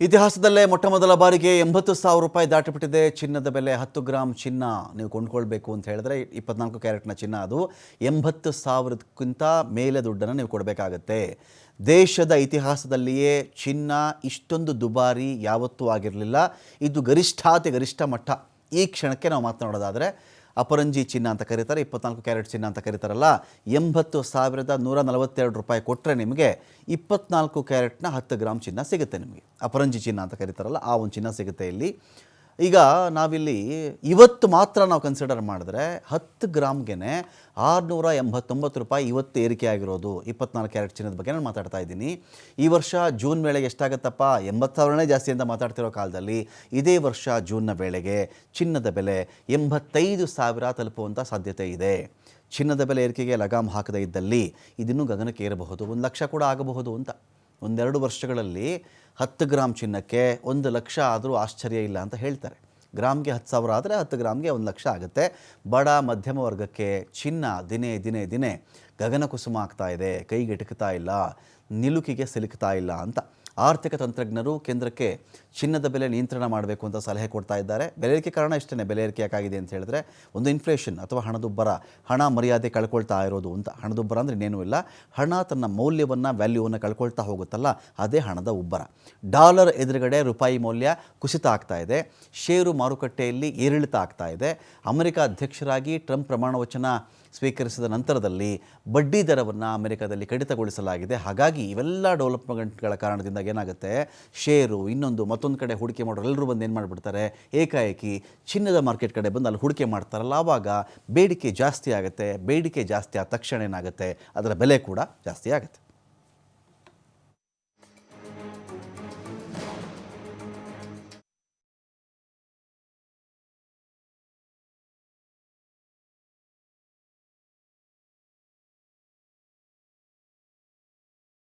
ಇತಿಹಾಸದಲ್ಲೇ ಮೊಟ್ಟಮೊದಲ ಬಾರಿಗೆ 80,000 ರೂಪಾಯಿ ದಾಟಿಬಿಟ್ಟಿದೆ ಚಿನ್ನದ ಬೆಲೆ. 10 ಗ್ರಾಮ್ ಚಿನ್ನ ನೀವು ಕೊಂಡ್ಕೊಳ್ಬೇಕು ಅಂತ ಹೇಳಿದ್ರೆ 24 ಕ್ಯಾರೆಟ್ನ ಚಿನ್ನ ಅದು 80,000ಕ್ಕಿಂತ ಮೇಲೆ ದುಡ್ಡನ್ನು ನೀವು ಕೊಡಬೇಕಾಗತ್ತೆ. ದೇಶದ ಇತಿಹಾಸದಲ್ಲಿಯೇ ಚಿನ್ನ ಇಷ್ಟೊಂದು ದುಬಾರಿ ಯಾವತ್ತೂ ಆಗಿರಲಿಲ್ಲ. ಇದು ಗರಿಷ್ಠ ಮಟ್ಟ. ಈ ಕ್ಷಣಕ್ಕೆ ನಾವು ಮಾತನಾಡೋದಾದರೆ ಅಪರಂಜಿ ಚಿನ್ನ ಅಂತ ಕರೀತಾರೆ, 24 ಕ್ಯಾರೆಟ್ ಚಿನ್ನ ಅಂತ ಕರೀತಾರಲ್ಲ, 80,142 ರೂಪಾಯಿ ಕೊಟ್ಟರೆ ನಿಮಗೆ 24 ಕ್ಯಾರೆಟ್ನ 10 ಗ್ರಾಮ್ ಚಿನ್ನ ಸಿಗುತ್ತೆ. ನಿಮಗೆ ಅಪರಂಜಿ ಚಿನ್ನ ಅಂತ ಕರೀತಾರಲ್ಲ ಆ ಒಂದು ಚಿನ್ನ ಸಿಗುತ್ತೆ ಇಲ್ಲಿ. ಈಗ ನಾವಿಲ್ಲಿ ಇವತ್ತು ಮಾತ್ರ ನಾವು ಕನ್ಸಿಡರ್ ಮಾಡಿದ್ರೆ 10 ಗ್ರಾಮ್ಗೆ 689 ರೂಪಾಯಿ ಇವತ್ತು ಏರಿಕೆ ಆಗಿರೋದು. 24 ಕ್ಯಾರೆಟ್ ಚಿನ್ನದ ಬಗ್ಗೆ ನಾನು ಮಾತಾಡ್ತಾ ಇದ್ದೀನಿ. ಈ ವರ್ಷ ಜೂನ್ ವೇಳೆಗೆ ಎಷ್ಟಾಗುತ್ತಪ್ಪ, 80,000ನೇ ಜಾಸ್ತಿ ಅಂತ ಮಾತಾಡ್ತಿರೋ ಕಾಲದಲ್ಲಿ ಇದೇ ವರ್ಷ ಜೂನ್ನ ವೇಳೆಗೆ ಚಿನ್ನದ ಬೆಲೆ 85,000 ತಲುಪುವಂಥ ಸಾಧ್ಯತೆ ಇದೆ. ಚಿನ್ನದ ಬೆಲೆ ಏರಿಕೆಗೆ ಲಗಾಮ್ ಹಾಕದೇ ಇದ್ದಲ್ಲಿ ಇದನ್ನೂ ಗಗನಕ್ಕೆ ಏರಬಹುದು, 1 ಲಕ್ಷ ಕೂಡ ಆಗಬಹುದು ಅಂತ. ಒಂದೆರಡು ವರ್ಷಗಳಲ್ಲಿ 10 ಗ್ರಾಮ್ ಚಿನ್ನಕ್ಕೆ 1 ಲಕ್ಷ ಆದರೂ ಆಶ್ಚರ್ಯ ಇಲ್ಲ ಅಂತ ಹೇಳ್ತಾರೆ. ಗ್ರಾಮ್ಗೆ 10,000 ಆದರೆ 10 ಗ್ರಾಮ್ಗೆ 1 ಲಕ್ಷ ಆಗುತ್ತೆ. ಬಡ ಮಧ್ಯಮ ವರ್ಗಕ್ಕೆ ಚಿನ್ನ ದಿನೇ ದಿನೇ ದಿನೇ ಗಗನ ಕುಸುಮ ಆಗ್ತಾ ಇದೆ, ಕೈಗೆಟುಕ್ತಾ ಇಲ್ಲ, ನಿಲುಕಿಗೆ ಸಿಲುಕ್ತಾ ಇಲ್ಲ ಅಂತ ಆರ್ಥಿಕ ತಂತ್ರಜ್ಞರು ಕೇಂದ್ರಕ್ಕೆ ಚಿನ್ನದ ಬೆಲೆ ನಿಯಂತ್ರಣ ಮಾಡಬೇಕು ಅಂತ ಸಲಹೆ ಕೊಡ್ತಾ ಇದ್ದಾರೆ. ಬೆಲೆ ಏರಿಕೆ ಕಾರಣ ಇಷ್ಟೇ. ಬೆಲೆ ಏರಿಕೆ ಯಾಕಾಗಿದೆ ಅಂತ ಹೇಳಿದ್ರೆ ಒಂದು ಇನ್ಫ್ಲೇಷನ್ ಅಥವಾ ಹಣದುಬ್ಬರ, ಹಣ ಮರ್ಯಾದೆ ಕಳ್ಕೊಳ್ತಾ ಇರೋದು ಅಂತ. ಹಣದುಬ್ಬರ ಅಂದರೆ ಇನ್ನೇನೂ ಇಲ್ಲ, ಹಣ ತನ್ನ ಮೌಲ್ಯವನ್ನು ವ್ಯಾಲ್ಯೂವನ್ನು ಕಳ್ಕೊಳ್ತಾ ಹೋಗುತ್ತಲ್ಲ, ಅದೇ ಹಣದ ಉಬ್ಬರ. ಡಾಲರ್ ಎದುರುಗಡೆ ರೂಪಾಯಿ ಮೌಲ್ಯ ಕುಸಿತ ಆಗ್ತಾ ಇದೆ, ಷೇರು ಮಾರುಕಟ್ಟೆಯಲ್ಲಿ ಏರಿಳಿತ ಆಗ್ತಾ ಇದೆ. ಅಮೆರಿಕ ಅಧ್ಯಕ್ಷರಾಗಿ ಟ್ರಂಪ್ ಪ್ರಮಾಣ ವಚನ ಸ್ವೀಕರಿಸಿದ ನಂತರದಲ್ಲಿ ಬಡ್ಡಿ ದರವನ್ನು ಅಮೆರಿಕದಲ್ಲಿ ಕಡಿತಗೊಳಿಸಲಾಗಿದೆ. ಹಾಗಾಗಿ ಇವೆಲ್ಲ ಡೆವಲಪ್ಮೆಂಟ್ಗಳ ಕಾರಣದಿಂದ ಏನಾಗುತ್ತೆ, ಷೇರು ಇನ್ನೊಂದು ಮತ್ತೊಂದು ಕಡೆ ಹೂಡಿಕೆ ಮಾಡೋರು ಎಲ್ಲರೂ ಬಂದು ಏನು ಮಾಡಿಬಿಡ್ತಾರೆ, ಏಕಾಏಕಿ ಚಿನ್ನದ ಮಾರ್ಕೆಟ್ ಕಡೆ ಬಂದು ಅಲ್ಲಿ ಹೂಡಿಕೆ ಮಾಡ್ತಾರಲ್ಲ, ಆವಾಗ ಬೇಡಿಕೆ ಜಾಸ್ತಿ ಆಗುತ್ತೆ. ಬೇಡಿಕೆ ಜಾಸ್ತಿ ಆದ ತಕ್ಷಣ ಏನಾಗುತ್ತೆ, ಅದರ ಬೆಲೆ ಕೂಡ ಜಾಸ್ತಿ ಆಗುತ್ತೆ.